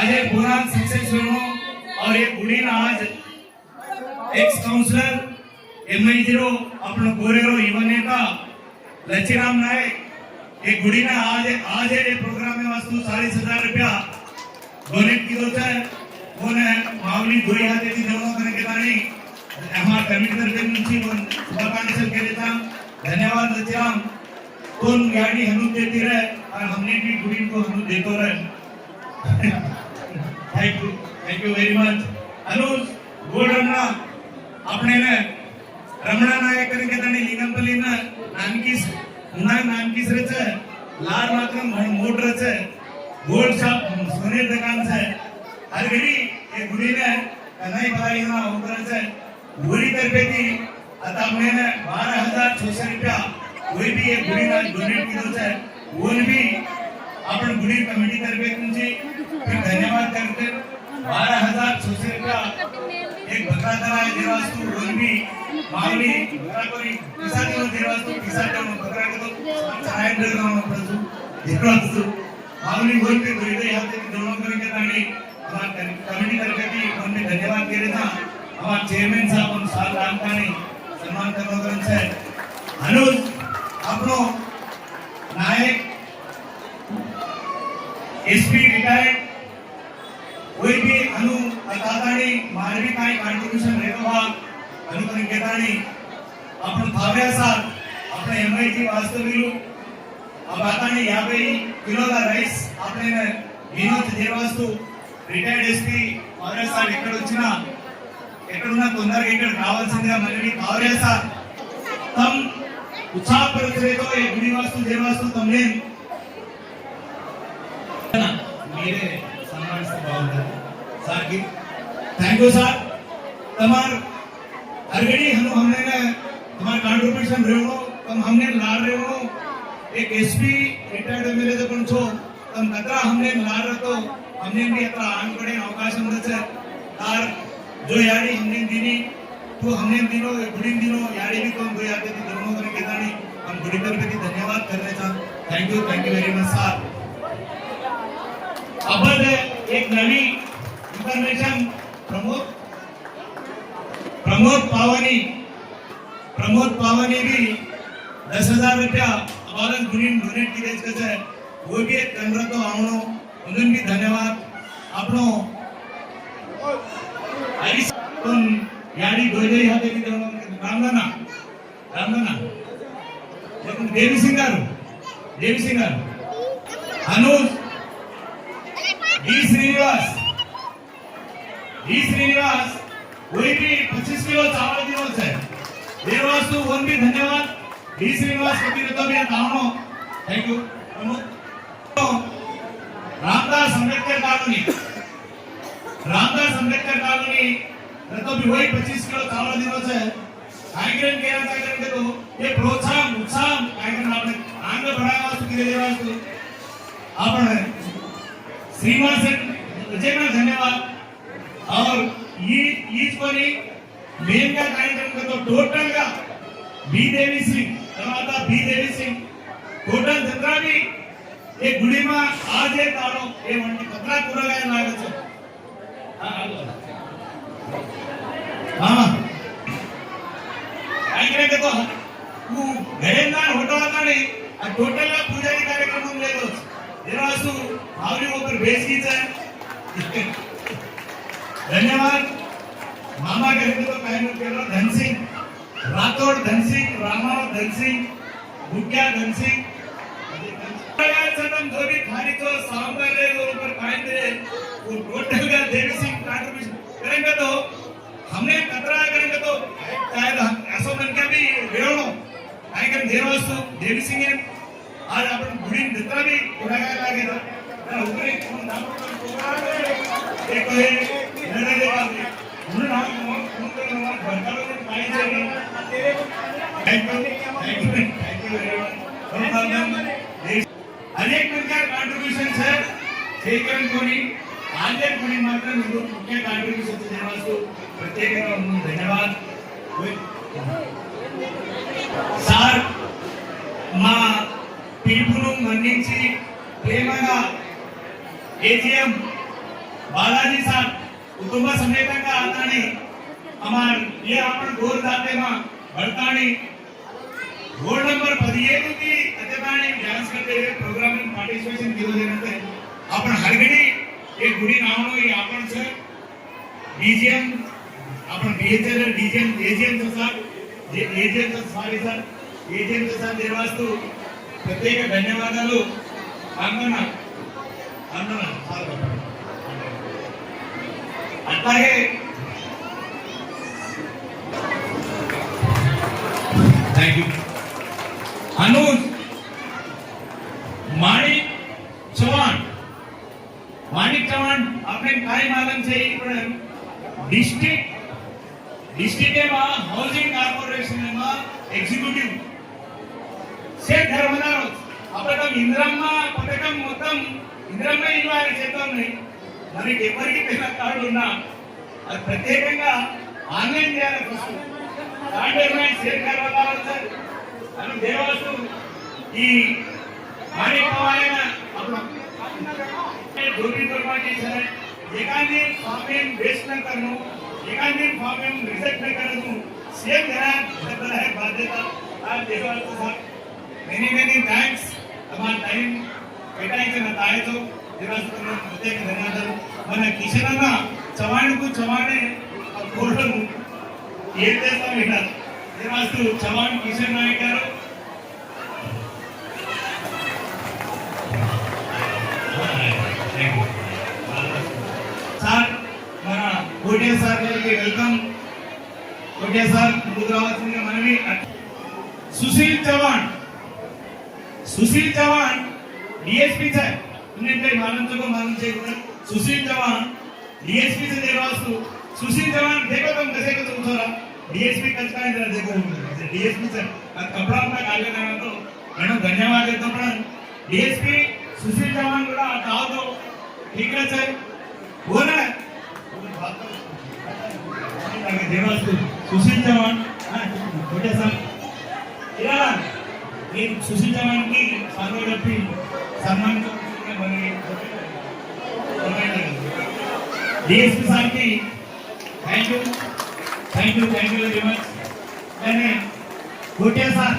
आज एक पुरान सक्सेस हुआ और एक गुड़ी ना आज एक्स काउंसलर MI0 अपना गोरेरो युवा नेता लच्छीराम नायक एक गुड़ी ना आज ये प्रोग्राम में वास्तु 40,000 रुपया डोनेट की दोस्त है वो ने मावली दोई हाथे की दोनों करने के तानी हमारे कमिटी तरफ నుంచి शुभकामनाएं के देता धन्यवाद लच्छीराम तुम गाड़ी हनुद देती रहे और हमने भी गुड़ी को हनुद देते रहे thank you very much Anuj gold Ramana अपने ने रमणा नायक करके तने लिंगमपल्ली ना नानकीस रचे लार मात्रम मोट रचे गोल्ड शॉप सोने दुकान से हर घड़ी ये गुड़ी ने कन्हई भाई ना ऊपर से गुड़ी तरफे की आता हमने ने 12,600 रुपया कोई भी एक गुड़ी ना डोनेट की दोस्त है वो भी अपन गुड़ी कमेटी तरफे तुमसे फिर धन्यवाद करते 12,600 रुपया एक बकरा दराय देवास्तु वो भी मावली बकरा कोरी किसा दिनो देवास्तु किसा दिनो बकरा को तो सहायक दे रहा हूं प्रभु देवास्तु मावली बोल के गुड़ी यहाँ से दोनों करके तानी हमारे कमेटी तरफे की उन्हें धन्यवाद करे था हमारे चेयरमैन साहब उन साल राम का नहीं सम्मान करने से अनुज अपनो नायक SP रिटायर्ड कोई भी अनु अतातानी मानवी काय कंट्रीब्यूशन रेवा अनु कन केतानी आपण भाव्या साल આપણે MIT वास्तविक अब आतानी 50 किलो का राइस आपने विनोद देवास्तु रिटायर्ड SP भाव्या साल ఎక్కడ వచ్చినా ఎక్కడున్నా తొందరగా ఇక్కడ రావాల్సిందిగా మనవి భావ్య సార్ తమ్ ఉత్సాహపరిచేతో ఈ గుడి వాస్తు దేవాస్తు తమ్నే मेरे सम्मान से बावजूद सर की थैंक यू सर तमार हरगड़ी हमने ने तुम्हारा कंट्रीब्यूशन रेवो तम हमने लाड़ रेवो एक SP रिटायर्ड MLA तो पंचो तम कतरा हमने लाड़ रतो हमने भी अतरा आन पड़े अवकाशम रचे तार जो यारी हमने दिनी तो हमने दिनों गुड़ी दिनों यारी भी तो दो यारी थी दोनों करने के तानी हम गुड़ी तरफ की धन्यवाद करने चाहते thank you very much sir अब एक नवी इंफॉर्मेशन प्रमोद पावनी भी 10,000 रुपया अबालन गुणी डोनेट की देश कैसे वो भी एक कमरा तो आवनो उन्हें भी धन्यवाद आपनो आइस तुम यारी दोई हाथे की दोनों रामदाना लेकिन देवी सिंह अनुज डी श्रीनिवास वही भी 25 किलो चावल दिनों से देवास्तु वन भी धन्यवाद डी श्रीनिवास को भी तो भी तावनो thank you Ramdas Ambedkar colony तो भी वही 25 किलो चावल दिनों से आइग्रेन के यहाँ करके तो ये प्रोत्साहन उत्साह आइग्रेन आपने आगे बढ़ाया वास्तु के देवास्तु आपने श्रीमान से विजयना धन्यवाद और ये कोनी मेन का कार्यक्रम का तो टोटल का बी देवी सिंह टोटल जत्रा भी एक गुड़ी में आज एक तारो ये वंटी पत्रा पूरा गया लागे छे हाँ आइग्रेन के तो वो घरे ना होटल का नहीं टोटल का पूजा की कार्यक्रम हम ले लो देवास्तु आवली ऊपर बेच की जाए धन्यवाद मामा के हिंदू तो कहने के लिए धन सिंह राठौड़ धन सिंह रामा धन सिंह गुड्डा धन सिंह सदम धोबी खाली तो सांबर ले ऊपर कायदे वो टोटल का देवी सिंह कंट्रीब्यूशन करेंगे तो हमने कतरा करेंगे तो शायद ऐसा मन क्या भी वेणो आइकन देवास्तु देवी सिंह आज अपन गुड़ी जितना भी उड़ाया लागेगा ना ऊपर एक नाम एक है मैंने देखा उन्होंने नाम भरकर पाई जाएगी थैंक यू वेरी मच अनेक प्रकार कंट्रीब्यूशन है सेकंड कोनी आजे कोनी मात्र निगो मुख्य कंट्रीब्यूशन से देवास्तु प्रत्येक धन्यवाद सर मा పిలుపును మన్నించి ప్రేమగా AGM बालाजी साहब कुटुंब समेतंगा आतानी हमार ये आपण गोर जाते मा भरतानी रोड नंबर 15 की अत्यतानी डांस करते हुए प्रोग्राम में पार्टिसिपेशन केलं देण्यात आपण हरगडी एक गुडी नावनो हे आपण सर डीजीएम आपण BHL DGM AGM sir AGM sorry sir AGM sir देवास्तु प्रत्येक ధన్యవాదాలు అంగన అంగన అట్లాగే थैंक यू अनुज माणिक चव्हाण आपने काय मालूम છે પણ डिस्ट्रिक्ट માં હાઉસિંગ કોર્પોરેશન માં એક્ઝિક્યુટિવ છે ઘર બનાવો આપણે ఇంద్రమ్మ పథకం మొత్తం ఇంద్రమ్మ ఇల్లు అని చేతోనే మరి ఎవరికి పేరు కార్డు ఉన్నా అది ప్రత్యేకంగా ఆన్లైన్ చేయాలి ఫస్ట్ ఆన్లైన్ షేర్ करवाला సార్ અને દેવાસુ ఈ માણિક પવાયના આપણો दोन्ही प्रकारचे सर एकाने फॉर्म वेस्ट न करनो एकाने फॉर्म रिजेक्ट न करनो सेम घरात जबर है बाध्यता आज देवासु साहब मेनी थैंक्स हमारा टाइम केटायचं ना तायचो देवासु प्रत्येक धन्यवाद మన కిషనన్న చవాణకు చవాణే కోడలు ఏం చేస్తాం ఇట దేవాస్తు చవాణ్ కిషన్ నాయక్ గారు సార్ మన కోటే సార్ గారికి వెల్కమ్ కోటే సార్ ముందుకు రావాల్సిందిగా మనవి సుశీల్ చవాణ్ डीएसपी సార్ इन्हें मालूम चाहिए सुशील चौहान डीएसपी से देवास्तु सुशील चौहान देखो तुम कैसे को तुम थोड़ा डीएसपी कचका इधर देखो डीएसपी सर कपड़ा अपना काले ना तो मैडम धन्यवाद देता पण डीएसपी सुशील चौहान కూడా आओ तो ठीक है सर वो ना देवास्तु सुशील चौहान छोटे सर इरा ये सुशील चौहान की सार्वजनिक सम्मान डीएसपी साहब की थैंक यू वेरी मच मैंने कोटिया साहब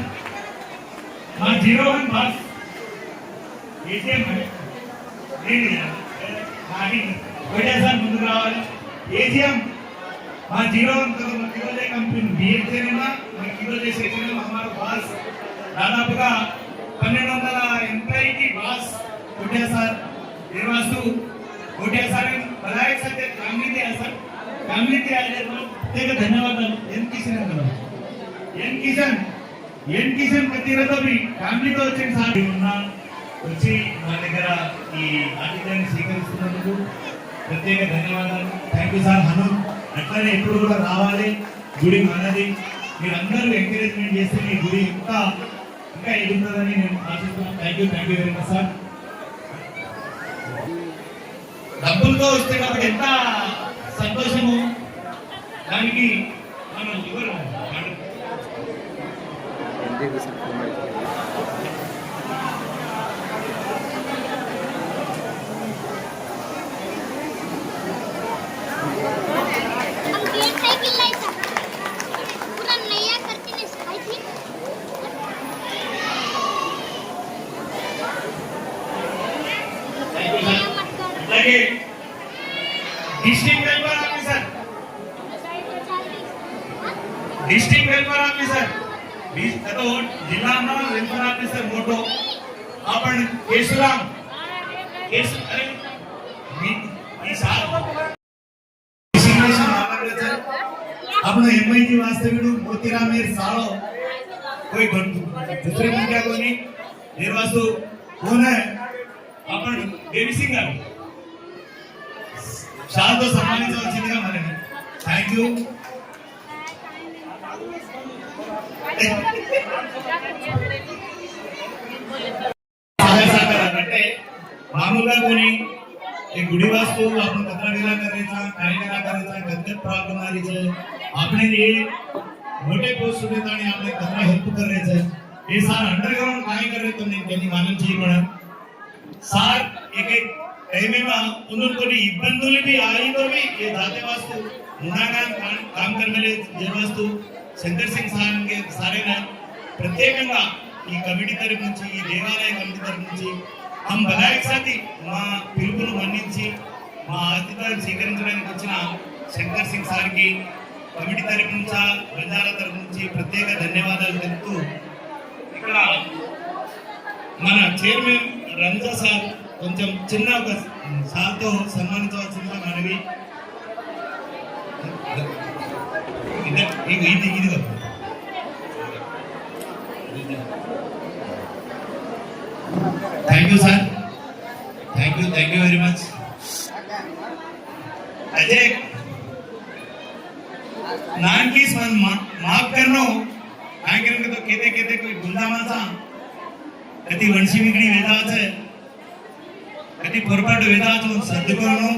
हाँ 01 बस एटीएम है नहीं कोटिया साहब ముందుకు రావాలి एजीएम हाँ 01 तो किलोले कंपनी बीएचएल में किलोले सेक्शन में हमारा बॉस दादापुगा 1200 एम्प्लॉई की बॉस कोटिया साहब देवास्तु कोटिया साहब बधाई सत्य फैमिली थे आले प्रत्येक ధన్యవాదాలు ఎన్ కిషన్ ప్రతిరోజు ఫ్యామిలీతో వచ్చిన సార్ ఉన్నా వచ్చి మా దగ్గర ఈ ఆతిథ్యాన్ని స్వీకరిస్తున్నందుకు ప్రత్యేక ధన్యవాదాలు థ్యాంక్ యూ సార్ హను అట్లనే ఎప్పుడు కూడా రావాలి గుడి మనది మీరందరూ ఎంకరేజ్మెంట్ చేస్తే మీ గుడి ఇంకా ఎదుగుతుందని నేను ఆశిస్తున్నాను thank you very much sir డబ్బులతో వస్తే కాబట్టి ఎంత సంతోషము దానికి మనం ఎవరు అలాగే डिस्ट्रिक्ट वेलफेयर ऑफिसर जिला वेलफेयर ऑफिसर मोटो आपण केशुराम आपण एमआईजी वास्तव्य मोतीराम साळो कोई दुसरे मुद्दा कोणी निर्वासू कोण आहे आपण देवी सिंग शाळेत सन्मानित వచ్చిందిగా మరి థాంక్యూ అంటే मामूला कोणी एक गुढी वास्तू आपण कचरा करायचा काही करायचा गंदत प्रॉब्लेम आलीचे आपण हे मोठे पोस्ट देत आणि आपण कचरा हेल्प करायचं हे सार अंडरग्राउंड काय करायचं नाही त्यांनी मानून जी म्हणा सार एक कहीं में उन्होंने इब्बंदुలు भी आई तो भी ये जाते वास्तु मुनागान काम करने ले जे वास्तु శంకర్ సింగ్ సారే ప్రత్యేకంగా ఈ కమిటీ తరపు నుంచి ఈ దేవాలయ కమిటీ తరపు నుంచి हम बधाई साथी మా పిలుపును మన్నించి మా ఆతిథ్యాన్ని స్వీకరించడానికి వచ్చిన శంకర్ సింగ్ సార్కి కమిటీ తరపు నుంచి బంజారా తరపు నుంచి ప్రత్యేక ధన్యవాదాలు తెలుపుతూ ఇక్కడ మన చైర్మన్ రంజా సార్ కొంచెం చిన్న ఒక సార్తో సన్మానించవలసిందిగా మనవి. ఇది thank you sir, thank you very much. Ajay नान की माफ करनो काय करेंगे तो कहते कोई गुंडा मासा कधी वंशी विगड़ी वेदाचे कधी పొరపాటు వేదాచు సర్దుకోను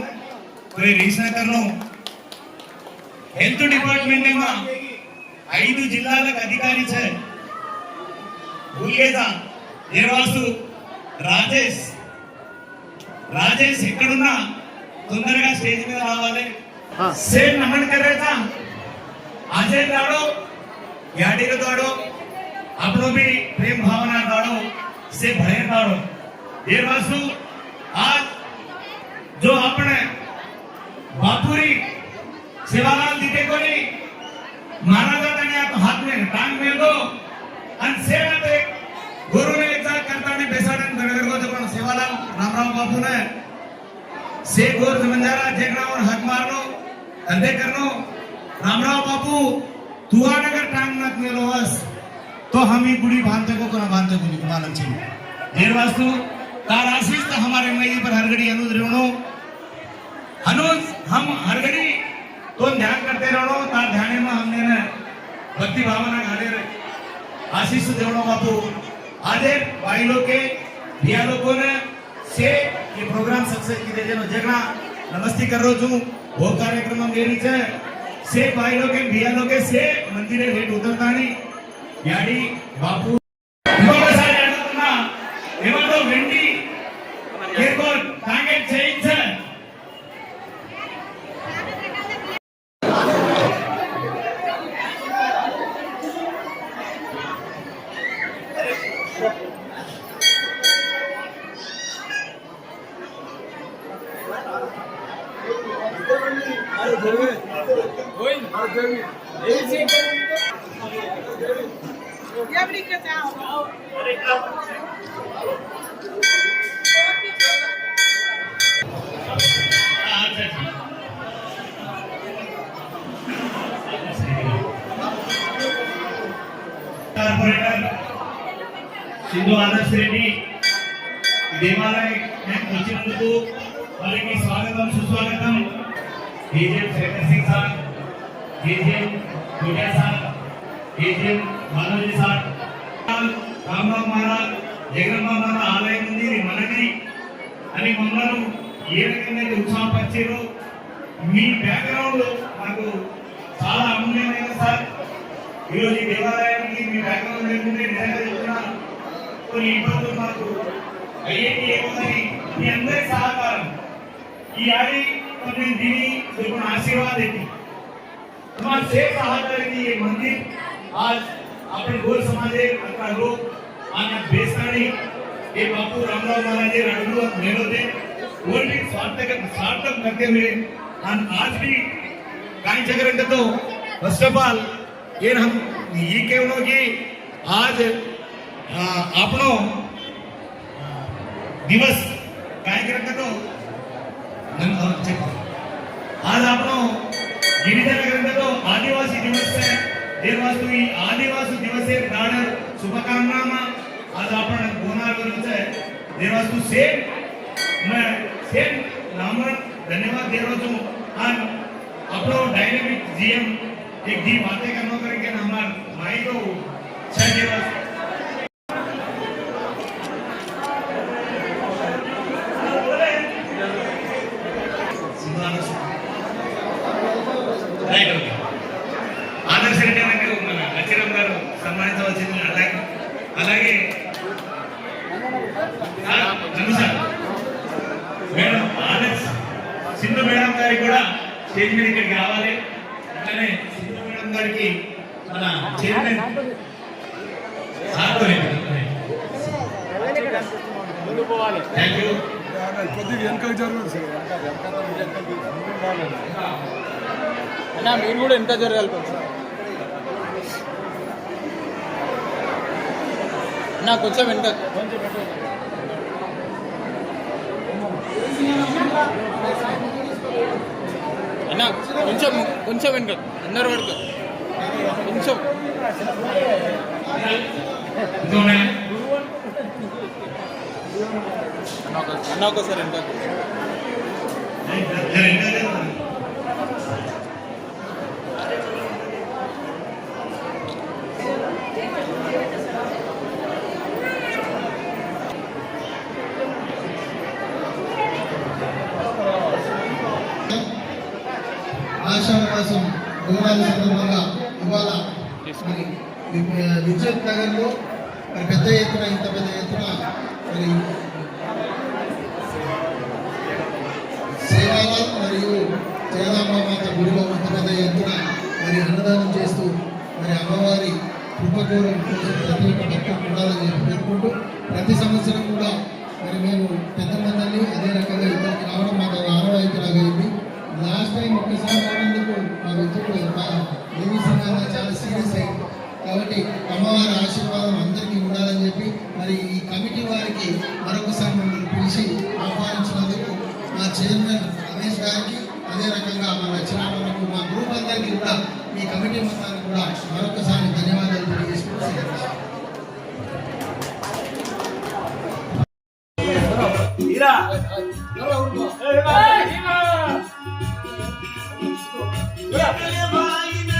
कोई रीच न करनो. हेल्थ डिपार्टमेंट में 5 జిల్లాలకు అధికారి छे भूल गए था देवासु राजेश ఎక్కడున్నా తొందరగా స్టేజ్ మీద రావాలి. సేమ్ నమన్ కరేగా अजय दाड़ो याडी को दाड़ो अपनो भी प्रेम भावना दाड़ो से भय दाड़ो देवासु आज जो अपने बापुरी सेवालाल दीटे को नहीं मारा जाता नहीं आप हाथ में टांग में दो अनसेना पे गुरु ने एक साथ करता ने बेसाड़न नगर को जब सेवालाल रामराव बापू ने से गोर जमंजारा देखना और हक मारनो अंधे करनो रामराव बापू तुआ नगर टांग नत में लोहस तो हम ही बुढ़ी भांते को भांते को नहीं मालूम चाहिए देर वास्तु तार आशीष तो हमारे मई पर हर घड़ी अनुज रहो अनुज हम हर घड़ी तो ध्यान करते रहो तार ध्यान में हमने ना भक्ति भावना घाले रहे आशीष देवनो बापू आजे भाई लोग के भैया लोगों ने से ये प्रोग्राम सक्सेस की देजनो जगना नमस्ते कर रो छू वो कार्यक्रम में मेरी छे से भाई लोग के भैया लोग के से मंदिरे भेट उतरतानी याडी बापू इवाला सारे अडुतना एवलो वेंडी केको टांगे चेंज छे सिंधु आदर्श रेड्डी देवालय में వచ్చినందుకు వారికి స్వాగతం సుస్వాగతం. डीजे शेखर सिंह साहब, डीजे गुड़िया साहब, डीजे मानवजी साहब, रामराव महाराज जगन्नाथ महाराज ఆలయం ఉంది మనది అని మమ్మల్ని ఏ రకంగా ఉత్సాహపరిచారు. మీ బ్యాక్గ్రౌండ్ నాకు చాలా అమూల్యమైన సార్. ఈరోజు ఈ దేవాలయానికి మీ బ్యాక్గ్రౌండ్ లేకుంటే నిజంగా చెప్తున్నా కొన్ని ఇబ్బందులు మాకు అయ్యేది ఏముందని మీ అందరి సహకారం ఈ ఆడి अपने दीनी को आशीर्वाद देती तुम्हारे से सहायता की ये मंदिर आज अपने गोल समाज अక్కడ लोग आने बेसाड़ी ये बापू रामराव महाराज जी अड़ुलू मेलोते वो भी सार्थक करते हुए आज भी काई जगह तो फर्स्ट ऑफ ऑल ये हम ये केवलो कि आज आपनो दिवस काय करते तो आज आपनो गिरिजन ग्रंथ तो आदिवासी दिवस है देवास्तु ई आदिवासी दिवस है दाड़ शुभकामना में आज आपण गोनार करू छे देवास्तु सेम मैं सेम नामन धन्यवाद दे रहो छू और आपनो डायनेमिक जीएम एक दी बातें करनो करे के हमार भाई तो छह दिवस आदर्श रेड्डी मन अचिरम गारू सम्मानिंचवलसिंది అలాగే మేడం స్టేజ్ మీద ఇక్కడికి రావాలి. అట్లనే సీతా మేడం గారికి మన చైర్మన్ థ్యాంక్ యూ. కొద్దిగా వెనకకి జరగదు సార్, అన్నా మీరు కూడా ఎంత జరగాలి అన్నా కొంచెం వెనక అన్నా కొంచెం కొంచెం వెనక అందరు వరకు కొంచెం అన్న ఒకసారి వెనక ఆషాఢమాసం గురువారం సందర్భంగా ఇవాళ విద్యుత్ నగర్లో మరి పెద్ద ఎత్తున ఇంత పెద్ద ఎత్తున మరి సేవాల మరియు జగదాంబామాత గుడిలో ఇంత పెద్ద ఎత్తున మరి అన్నదానం చేస్తూ మరి అమ్మవారి కృపకూరం కోసం ప్రతి ఒక్క భక్తులు ఉండాలని చెప్పి పేర్కొంటూ ప్రతి సంవత్సరం కూడా మరి మేము పెద్ద మందిని అదే రకంగా ఇక్కడికి రావడం మాకు ఆనవాయితీ లాగైంది. లాస్ట్ టైం ఒక్కసారి రావడందుకు మా మిత్రుడు దేవీ సంఘంగా చాలా సీరియస్ అయింది. కాబట్టి అమ్మవారి ఆశీర్వాదం అందరికీ ఉండాలని చెప్పి మరి ఈ కమిటీ వారికి మరొకసారి మమ్మల్ని పిలిచి ఆహ్వానించినందుకు మా చైర్మన్ రమేష్ గారికి అదే రకంగా మా లక్ష్మణకు మా గ్రూప్ అందరికీ కూడా ఈ కమిటీ మొత్తానికి కూడా మరొకసారి ధన్యవాదాలు తెలియజేసుకుంటున్నాను. Yeah.